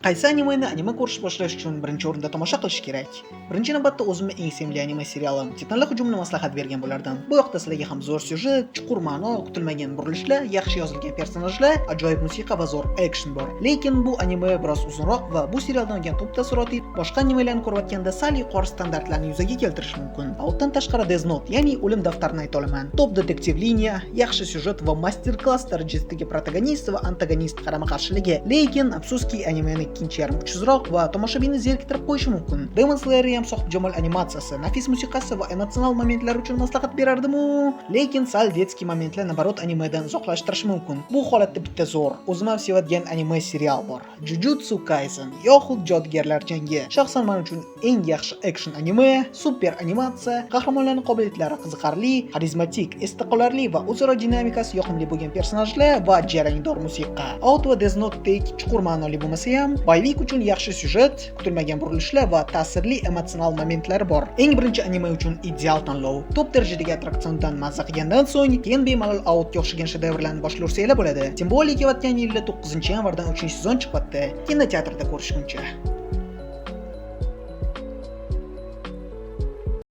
Qaysi animeni anime ko'rish boshlash uchun birinchi o'rinda tomosha qilish kerak? Birinchi navbatda o'zimni eng sevimli anime serialim Titanlar hujumini maslahat bergan bo'lardim. Bu yoqda sizlarga ham zo'r syujet, chuqur ma'no, kutilmagan burilishlar, yaxshi yozilgan personajlar, ajoyib musiqa va zo'r action bor. Lekin bu anime biroz uzunroq va bu serialdan olgan to'p taassuroti boshqa animelarni ko'rayotganda sal yuqori standartlarni yuzaga keltirishi mumkin. Undan tashqari Death Note, ya'ni o'lim daftarini ayta olaman. Top detektiv liniya, yaxshi syujet va master-klass darajasidagi protagonist va antagonist qarama-qarshiligi. Lekin afsuski animeni ikkinchi yarmi kuchsizroq va tomoshabinni zeriktirib qo'yishi mumkin. Demon Slayer ham sohibjamol animatsiyasi, nafis musiqasi va emotsional momentlar uchun maslahat berardim-u, lekin sal detskiy momentlar nabarot animedan uzoqlashtirishi mumkin. Bu holatda bitta zo'r, o'zim ham sevadigan anime serial bor. Jujutsu Kaisen yoxud Jodugarlar jangi. Shaxsan men uchun eng yaxshi action anime, super animatsiya, qahramonlarning qobiliyatlari qiziqarli, xarizmatik, esda qolarli va o'zaro dinamikasi yoqimli bo'lgan personajlar va jarangdor musiqa. Out va Death Note'dek chuqur ma'noli bo'lmasa ham, boylik uchun yaxshi syujet, kutilmagan burilishlar va ta'sirli emotsional momentlar bor. Eng birinchi anime uchun ideal tanlov. Top darajadagi attraksiondan mazza qilgandan so'ng, keyin bemalol Outga o'xshagan shedevrlarni boshlayversa bo'ladi. Timbolik o'tgan yilda 9-yanvardan 3-sezon chiqibdi. Kinoteatrda ko'rishguncha.